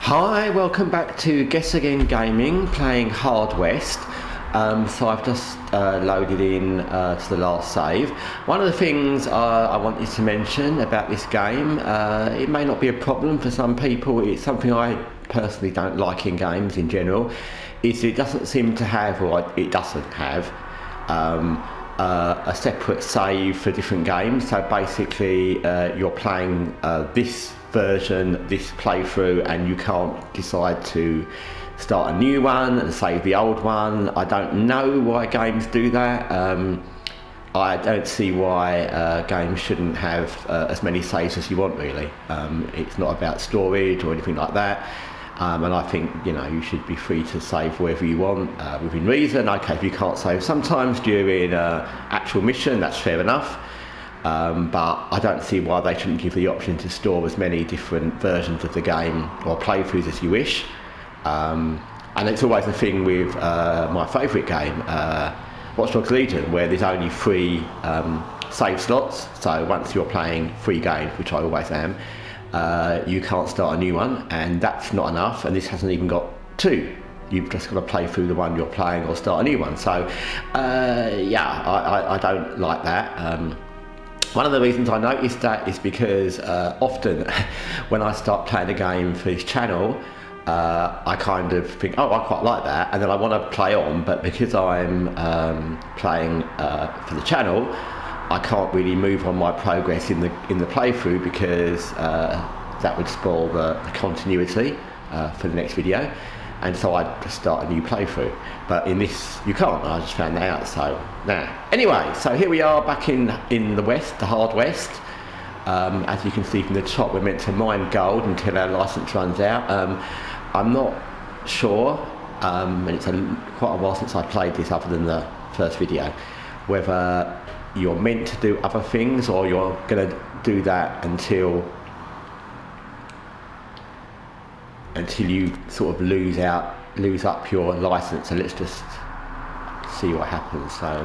Hi, welcome back to Guessagaingaming, playing Hard West. So I've just loaded in to the last save. One of the things I wanted to mention about this game, it may not be a problem for some people, it's something I personally don't like in games in general, is it doesn't seem to have, or it doesn't have, a separate save for different games. So basically you're playing this version, this playthrough, and you can't decide to start a new one and save the old one. I don't know why games do that. I don't see why games shouldn't have as many saves as you want, really. It's not about storage or anything like that. And I think, you know, you should be free to save wherever you want, within reason. Okay, if you can't save sometimes during an actual mission, that's fair enough. But I don't see why they shouldn't give you the option to store as many different versions of the game or playthroughs as you wish. And it's always the thing with my favourite game, Watch Dogs Legion, where there's only 3 save slots. So once you're playing 3 games, which I always am, you can't start a new one, and that's not enough. And this hasn't even got 2. You've just got to play through the one you're playing or start a new one. So yeah, I don't like that. One of the reasons I noticed that is because often when I start playing a game for this channel, I kind of think, oh, I quite like that, and then I want to play on, but because I'm playing for the channel, I can't really move on my progress in the playthrough, because that would spoil the continuity for the next video, and so I just start a new playthrough. But in this, you can't. I just found that out. So nah. Anyway, so here we are back in the West, the Hard West. As you can see from the top, we're meant to mine gold until our license runs out. I'm not sure, and it's quite a while since I played this, other than the first video, whether you're meant to do other things or you're going to do that until you sort of lose up your license. So let's just see what happens. So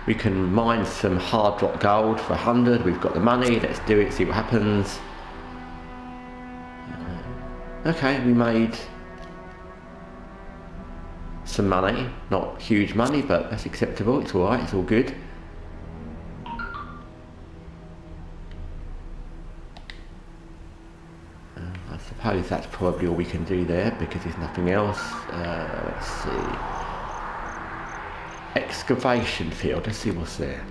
we can mine some hard rock gold for 100. We've got the money, let's do it, see what happens. Okay, we made some money, not huge money, but that's acceptable. It's alright, it's all good. I suppose that's probably all we can do there, because there's nothing else. Let's see. Excavation field, let's see what's there.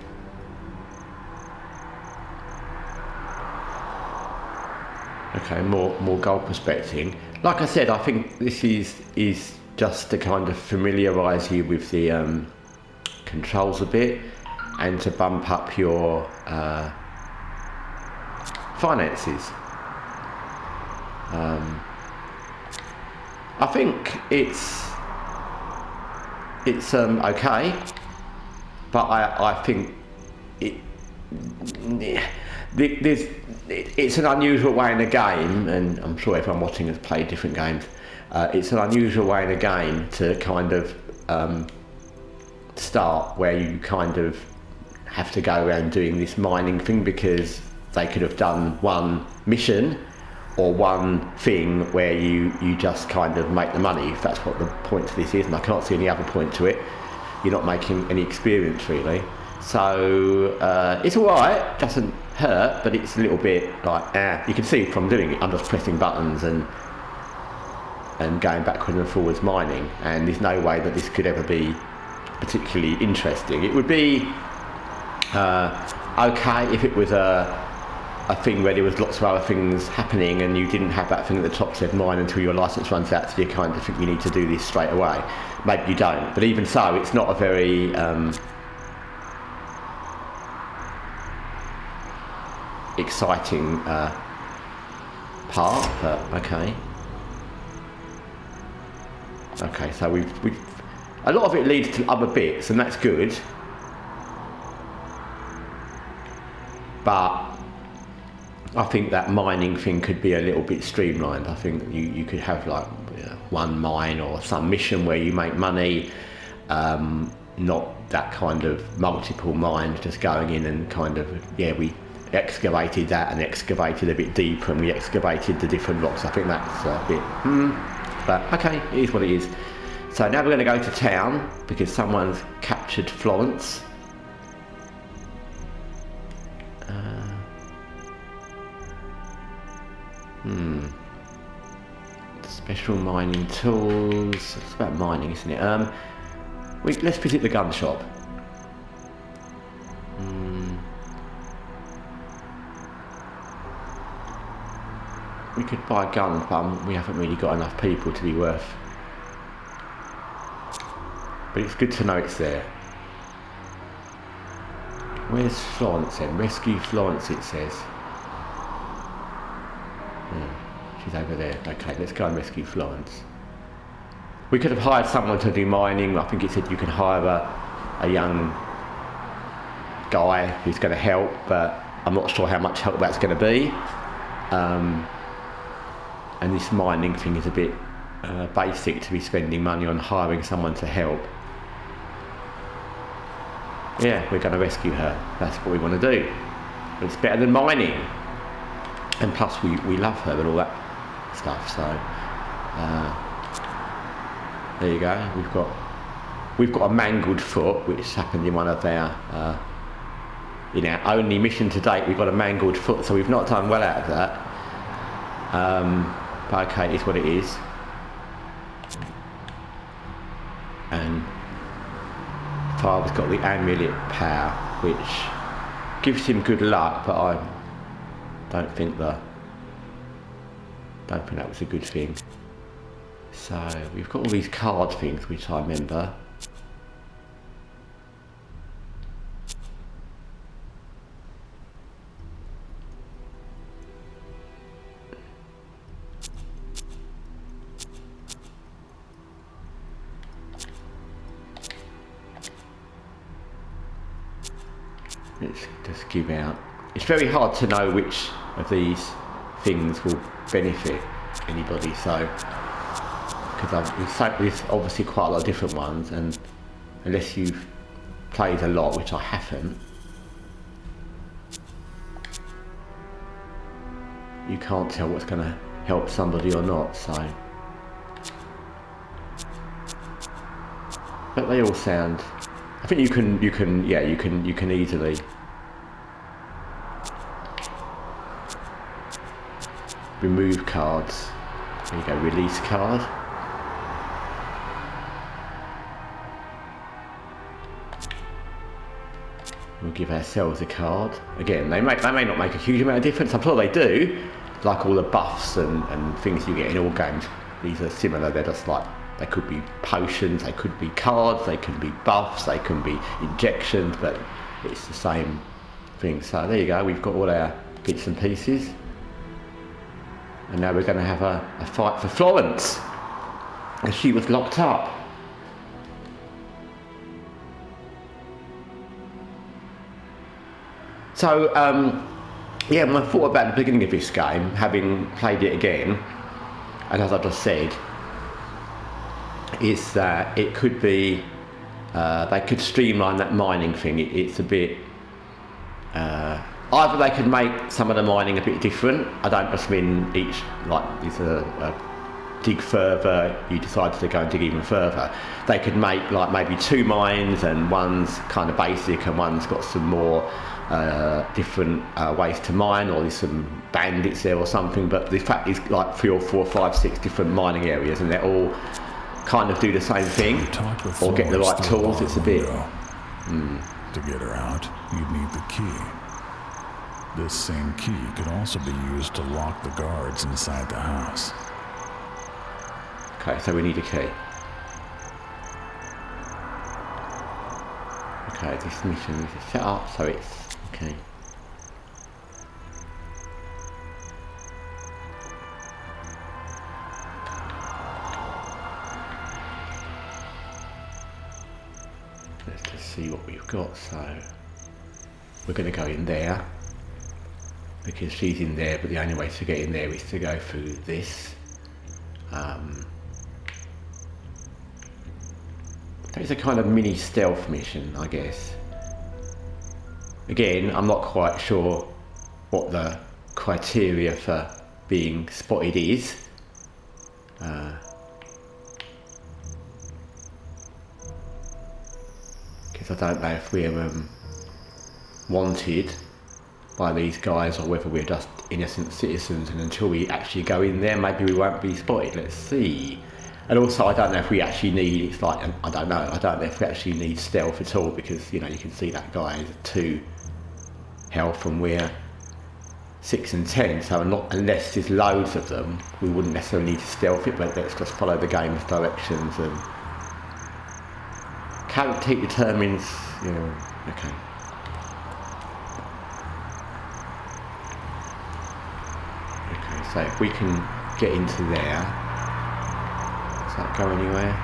Okay, more gold prospecting. Like I said, I think this is just to kind of familiarise you with the controls a bit, and to bump up your finances. I think it's okay, but I think it's an unusual way in a game, and I'm sure everyone watching has played different games. It's an unusual way in a game to kind of start where you kind of have to go around doing this mining thing, because they could have done one mission or one thing where you just kind of make the money, if that's what the point to this is, and I can't see any other point to it. You're not making any experience, really. So it's alright, doesn't hurt, but it's a little bit like, you can see from doing it, I'm just pressing buttons and going backwards and forwards mining, and there's no way that this could ever be particularly interesting. It would be okay if it was a thing where there was lots of other things happening and you didn't have that thing at the top said mine until your license runs out, so you kind of think you need to do this straight away. Maybe you don't, but even so, it's not a very exciting part, but okay. Okay, so we've a lot of it leads to other bits, and that's good, but I think that mining thing could be a little bit streamlined. I think you could have like one mine or some mission where you make money, not that kind of multiple mines just going in and kind of, yeah, excavated that and excavated a bit deeper, and we excavated the different rocks. I think that's a bit but okay, it is what it is. So now we're going to go to town because someone's captured Florence. Special mining tools. It's about mining, isn't it? Let's visit the gun shop. We could buy guns, but we haven't really got enough people to be worth. But it's good to know it's there. Where's Florence then? Rescue Florence, it says. She's over there. Okay, let's go and rescue Florence. We could have hired someone to do mining. I think it said you can hire a young guy who's going to help, but I'm not sure how much help that's going to be. And this mining thing is a bit basic to be spending money on hiring someone to help. Yeah, we're going to rescue her. That's what we want to do. But it's better than mining. And plus we love her and all that stuff. So there you go. We've got a mangled foot, which happened in one of our in our only mission to date. We've got a mangled foot, so we've not done well out of that. But okay, it's what it is. And Father's got the amulet power, which gives him good luck, but I don't think that was a good thing. So we've got all these card things which I remember. Let's just give out. It's very hard to know which of these things will benefit anybody, so because there's obviously quite a lot of different ones, and unless you've played a lot, which I haven't, you can't tell what's going to help somebody or not. So, but they all sound. I think you can easily remove cards. There you go, release card. We'll give ourselves a card. Again, they may not make a huge amount of difference. I'm sure they do. Like all the buffs and things you get in all games, these are similar. They're just like, they could be potions, they could be cards, they can be buffs, they can be injections, but it's the same thing. So there you go, we've got all our bits and pieces. And now we're going to have a fight for Florence, as she was locked up. So, yeah, when I thought about the beginning of this game, having played it again, and as I just said, is that it could be, they could streamline that mining thing. It's a bit, either they could make some of the mining a bit different. I don't just mean each, like, is a dig further, you decided to go and dig even further. They could make like maybe two mines, and one's kind of basic and one's got some more different ways to mine, or there's some bandits there or something, but the fact is like 3 or 4, 5, 6 different mining areas, and they're all kind of do the same thing or get the right tools. It's a bit To get her out, you'd need the key. This same key could also be used to lock the guards inside the house. Okay, so we need a key. Okay, this mission is set up so it's okay. Let's just see what we've got. So we're going to go in there because she's in there, but the only way to get in there is to go through this. It's a kind of mini stealth mission, I guess. Again, I'm not quite sure what the criteria for being spotted is. Because I don't know if we're wanted by these guys or whether we're just innocent citizens, and until we actually go in there maybe we won't be spotted. Let's see. And also I don't know if we actually need, it's like, I don't know if we actually need stealth at all, because you know you can see that guy is at 2 health and we're 6 and 10, so unless there's loads of them we wouldn't necessarily need to stealth it, but let's just follow the game's directions. And character determines, okay. So if we can get into there, does that go anywhere?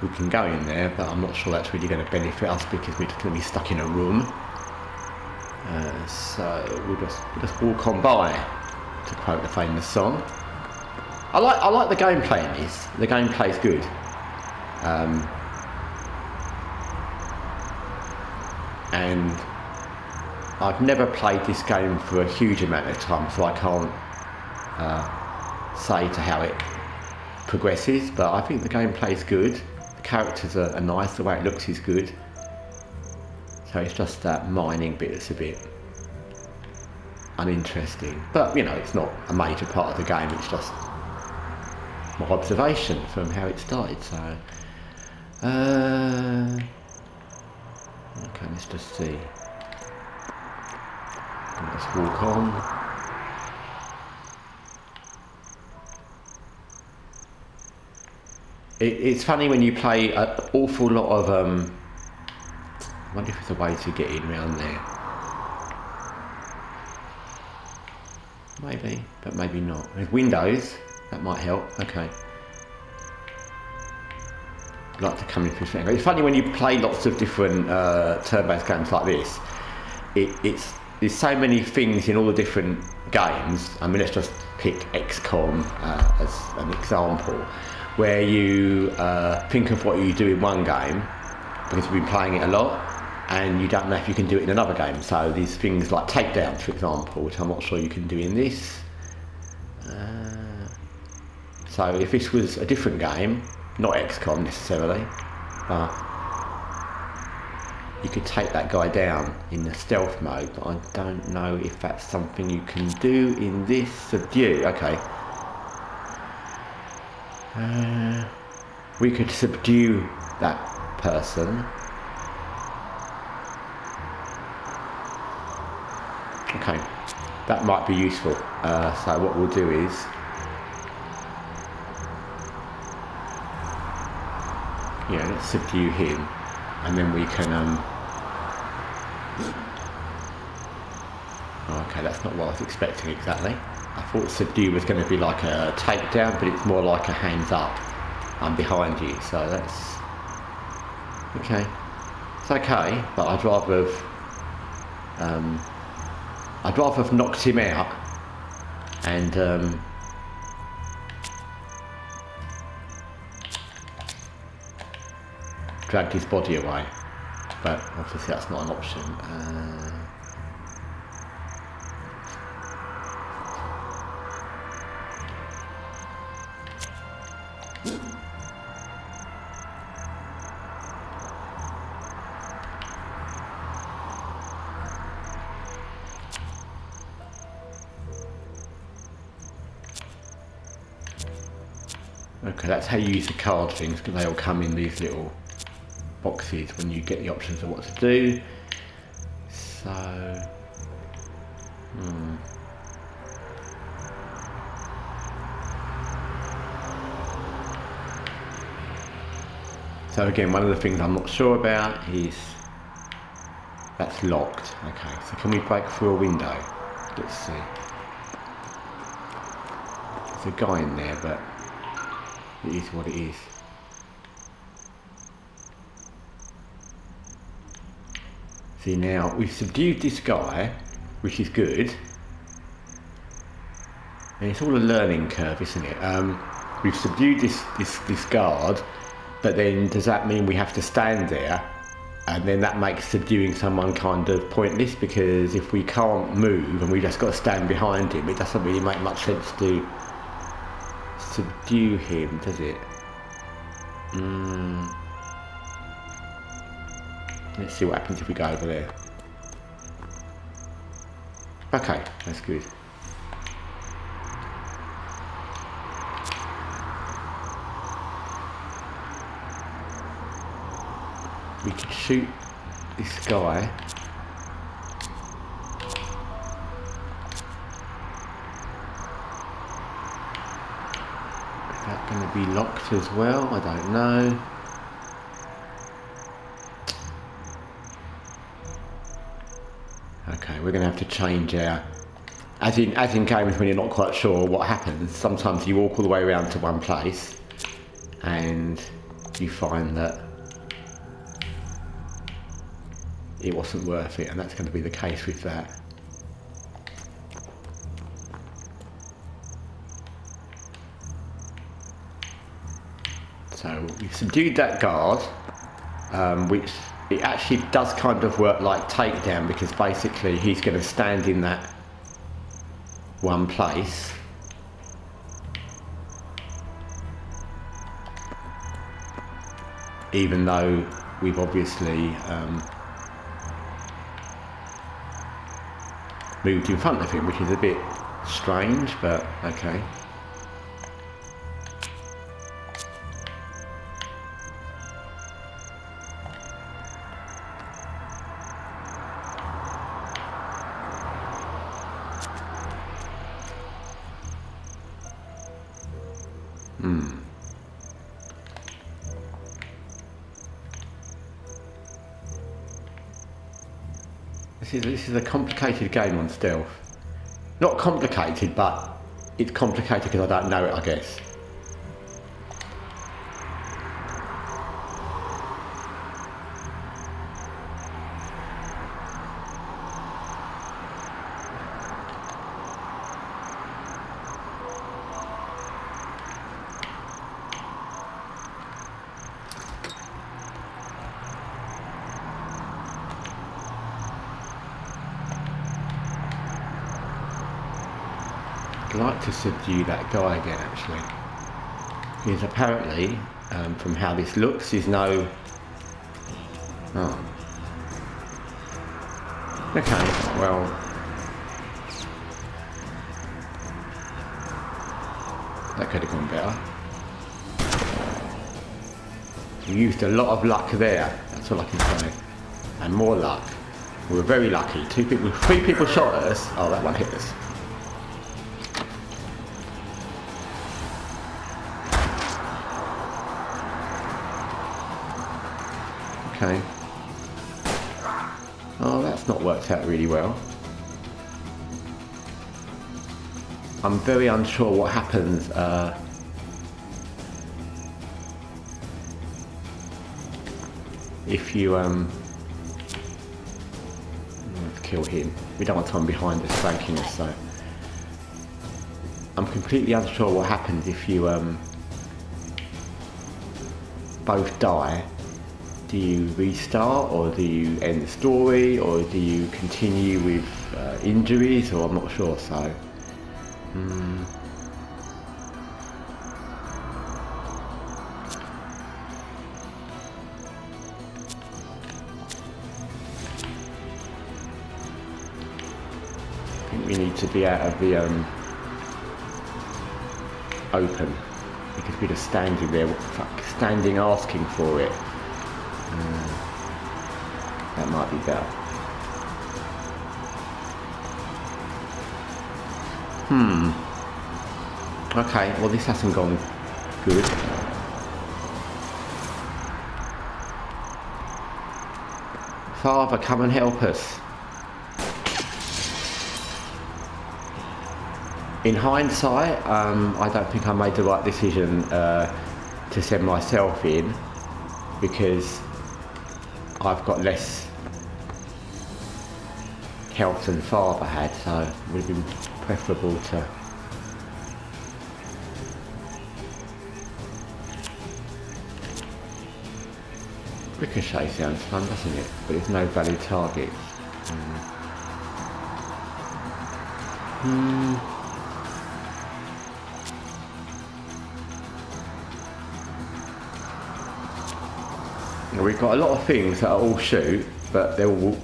We can go in there, but I'm not sure that's really going to benefit us because we're just going to be stuck in a room. So we'll just walk on by, to quote the famous song. I like the gameplay in this. The gameplay's good. And I've never played this game for a huge amount of time, so I can't say to how it progresses, but I think the gameplay's good. The characters are nice, the way it looks is good. So it's just that mining bit that's a bit uninteresting. But, it's not a major part of the game, it's just my observation from how it started, so... okay, let's just see. Let's walk on. It's funny when you play an awful lot of I wonder if there's a way to get in around there. Maybe, but maybe not. With windows, that might help. Okay. I'd like to come in for a second. It's funny when you play lots of different turn-based games like this. There's so many things in all the different games. I mean, let's just pick XCOM as an example, where you think of what you do in one game because you've been playing it a lot, and you don't know if you can do it in another game. So there's things like takedowns, for example, which I'm not sure you can do in this. So if this was a different game, not XCOM necessarily, but you could take that guy down in the stealth mode, but I don't know if that's something you can do in this. Subdue, okay. We could subdue that person. Okay, that might be useful. So what we'll do is let's subdue him, and then we can okay, that's not what I was expecting exactly. I thought subdue was going to be like a takedown, but it's more like a hands up, I'm behind you, so that's okay. It's okay, but I'd rather have knocked him out and dragged his body away, but obviously that's not an option. Okay, that's how you use the card things, because they all come in these little boxes when you get the options of what to do. So, So again, one of the things I'm not sure about is that's locked. Okay, so can we break through a window? Let's see. There's a guy in there, but it is what it is. See, now we've subdued this guy, which is good, and it's all a learning curve, isn't it? We've subdued this guard, but then does that mean we have to stand there And then that makes subduing someone kind of pointless, because if we can't move and we just got to stand behind him, it doesn't really make much sense to subdue him, does it? Let's see what happens if we go over there. Okay, that's good. We could shoot this guy. Is that going to be locked as well? I don't know. Okay, we're going to have to change our... As in games when you're not quite sure what happens, sometimes you walk all the way around to one place and you find that it wasn't worth it, and that's going to be the case with that. So we've subdued that guard, which it actually does kind of work like takedown, because basically he's going to stand in that one place. Even though we've obviously moved in front of him, which is a bit strange, but okay. This is a complicated game on stealth. Not complicated, but it's complicated because I don't know it, I guess. I'd like to subdue that guy again, actually. Because apparently, from how this looks, there's no... Oh. Okay, well... That could have gone better. We used a lot of luck there, that's all I can say. And more luck. We were very lucky. Three people shot at us. Oh, that one hit us. Okay. Oh, that's not worked out really well. I'm very unsure what happens if you let's kill him. We don't want someone behind us flanking us, so I'm completely unsure what happens if you both die. Do you restart, or do you end the story, or do you continue with injuries, or I'm not sure, so... I think we need to be out of the open, because we're just standing there, standing asking for it. That might be better. Okay, well this hasn't gone good. Father, come and help us. In hindsight, I don't think I made the right decision to send myself in, because I've got less health than Father had, so it would have been preferable to... Ricochet sounds fun, doesn't it? But there's no valid targets. We've got a lot of things that are all shoot, but they all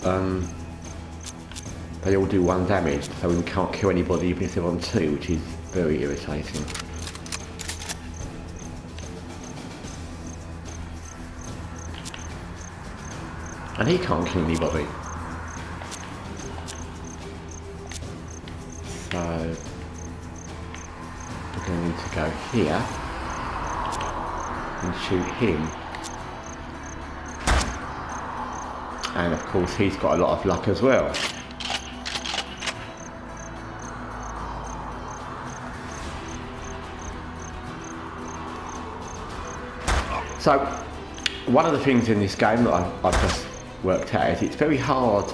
do 1 damage, so we can't kill anybody even if they're on 2, which is very irritating. And he can't kill anybody. So we're going to need to go here and shoot him. And of course he's got a lot of luck as well. So one of the things in this game that I've just worked out is it's very hard,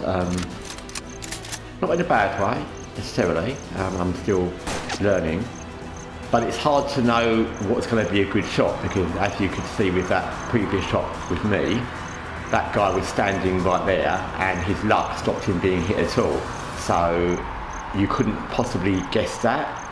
not in a bad way necessarily, I'm still learning, but it's hard to know what's going to be a good shot, because as you could see with that previous shot with me, that guy was standing right there and his luck stopped him being hit at all, so you couldn't possibly guess that.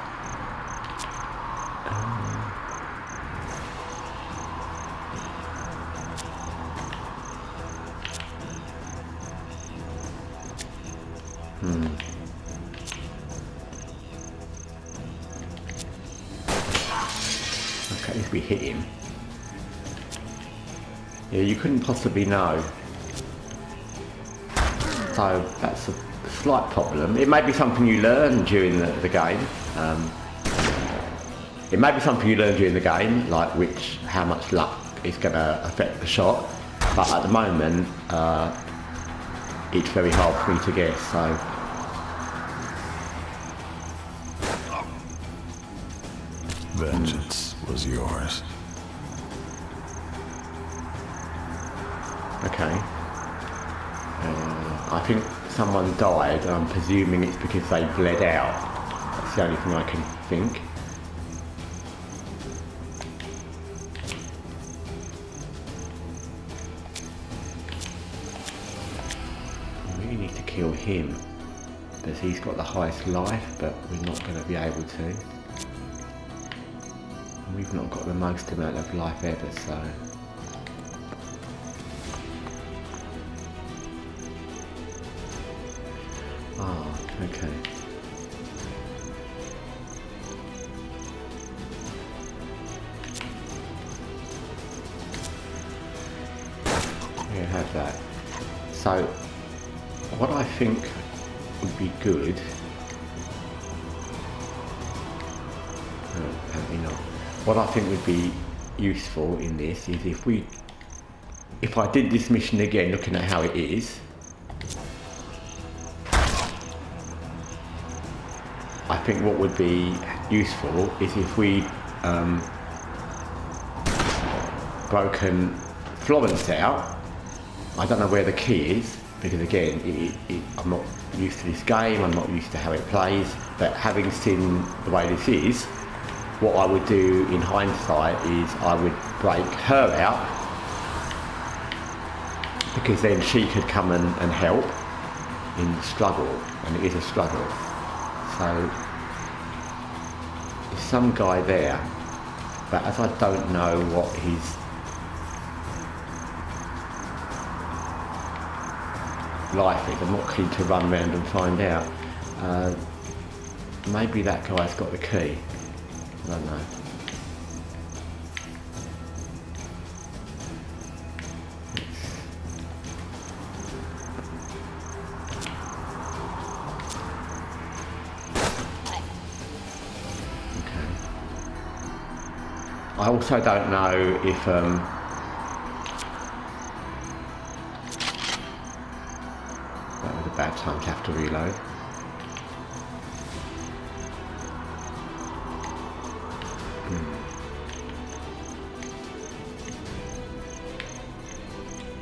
Okay, at least we hit him. Yeah, you couldn't possibly know. So that's a slight problem. It may be something you learn during the game. It may be something you learn during the game, like how much luck is going to affect the shot. But at the moment, it's very hard for me to guess. So. Vengeance was yours. Okay. I think someone died, and I'm presuming it's because they bled out. That's the only thing I can think. I really need to kill him, because he's got the highest life, but we're not going to be able to. We've not got the most amount of life ever, so... Oh, okay. We have that. So, what I think would be good... No, apparently not. What I think would be useful in this is if I did this mission again, looking at how it is, I think what would be useful is if we broken Florence out. I don't know where the key is, because again, I'm not used to this game, I'm not used to how it plays, but having seen the way this is, what I would do in hindsight is I would break her out, because then she could come and help in the struggle, and it is a struggle. So there's some guy there, but as I don't know what his life is, I'm not keen to run around and find out. Maybe that guy's got the key. I don't know. Okay. I also don't know if that was a bad time to have to reload.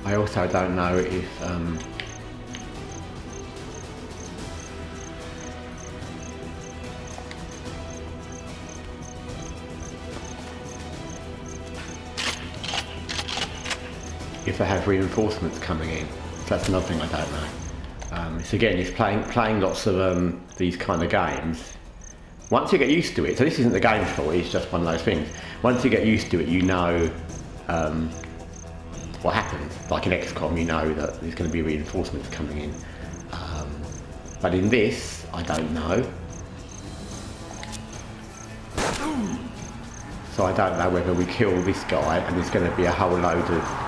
I also don't know if they have reinforcements coming in. So that's another thing I don't know. It's playing lots of these kind of games. Once you get used to it, so this isn't the game's fault, it's just one of those things. Once you get used to it, you know what happens. Like in XCOM, you know that there's going to be reinforcements coming in. But in this, I don't know. So I don't know whether we kill this guy and there's going to be a whole load of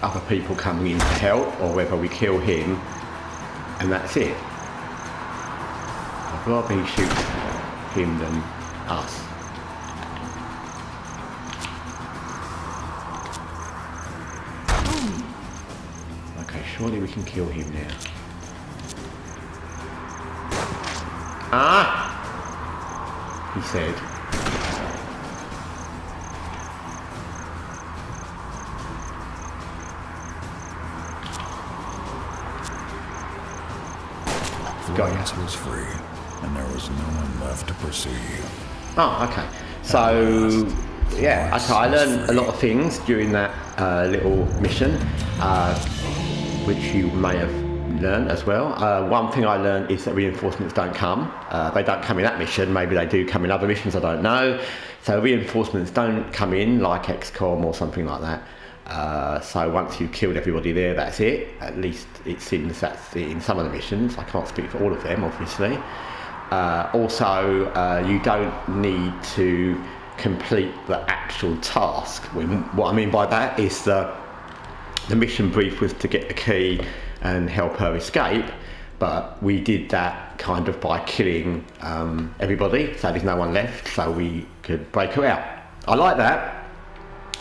other people coming in to help, or whether we kill him and that's it. I'd rather he shoots him than us. Okay, surely we can kill him now. Ah! He said. Florence was free, and there was no one left to pursue you. Oh, okay. So, yeah, okay, I learned a lot of things during that little mission, which you may have learned as well. One thing I learned is that reinforcements don't come. They don't come in that mission. Maybe they do come in other missions, I don't know. So reinforcements don't come in like XCOM or something like that. So once you've killed everybody there, that's it. At least it seems that's in some of the missions. I can't speak for all of them, obviously. Also, you don't need to complete the actual task. What I mean by that is the mission brief was to get the key and help her escape, but we did that kind of by killing everybody, so there's no one left, so we could break her out. I like that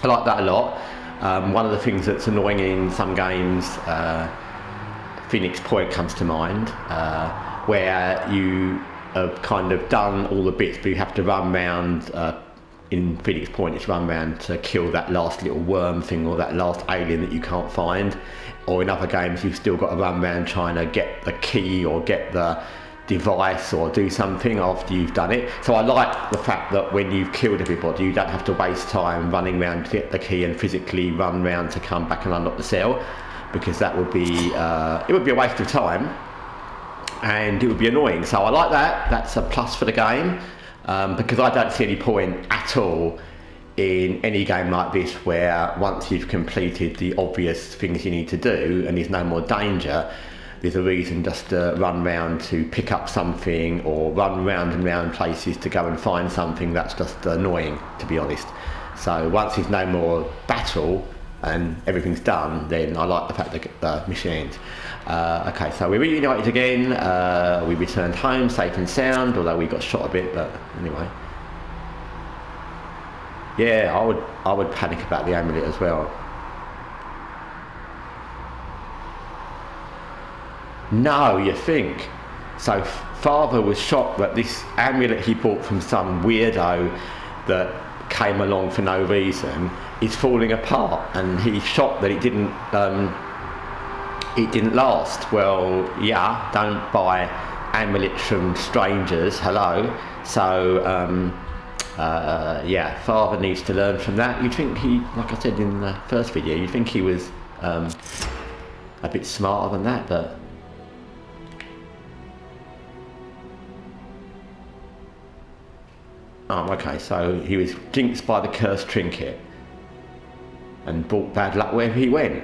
a lot. One of the things that's annoying in some games, Phoenix Point comes to mind, where you have kind of done all the bits, but you have to run round. In Phoenix Point, it's run round to kill that last little worm thing or that last alien that you can't find. Or in other games, you've still got to run around trying to get the key or get the device or do something after you've done it. So I like the fact that when you've killed everybody, you don't have to waste time running around to get the key and physically run around to come back and unlock the cell, because that would be it would be a waste of time and it would be annoying. So I like that. That's a plus for the game, because I don't see any point at all in any game like this where once you've completed the obvious things you need to do and there's no more danger, there's a reason just to run round to pick up something or run round and round places to go and find something. That's just annoying, to be honest. So once there's no more battle and everything's done, then I like the fact that the mission ends. Okay, so we reunited again, we returned home safe and sound, although we got shot a bit, but anyway. Yeah, I would panic about the amulet as well. No, you think. So father was shocked that this amulet he bought from some weirdo that came along for no reason is falling apart, and he's shocked that it didn't last. Well, yeah, don't buy amulets from strangers, hello. So yeah, father needs to learn from that. You'd think he, like I said in the first video, you'd think he was a bit smarter than that, but oh, okay, so he was jinxed by the cursed trinket and brought bad luck wherever he went.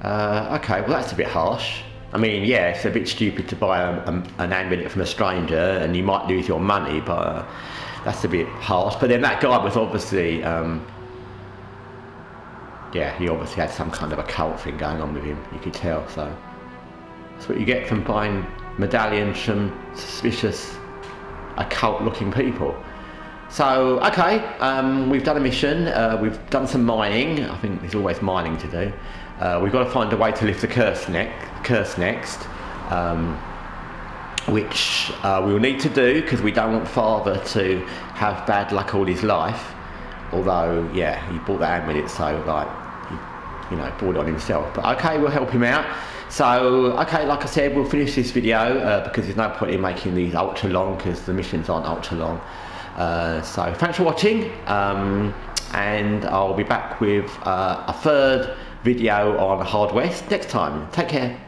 Okay, well that's a bit harsh. I mean, yeah, it's a bit stupid to buy an amulet from a stranger and you might lose your money, but that's a bit harsh. But then that guy was obviously, yeah, he obviously had some kind of occult thing going on with him, you could tell, so. That's what you get from buying medallions from suspicious occult looking people. So, okay, we've done a mission, we've done some mining. I think there's always mining to do. We've got to find a way to lift the curse next, which we'll need to do because we don't want father to have bad luck all his life. Although, yeah, he bought that amulet, so like, you know, brought it on himself. But okay, we'll help him out. So, okay, like I said, we'll finish this video because there's no point in making these ultra long because the missions aren't ultra long. So thanks for watching, and I'll be back with a third video on Hard West next time. Take care.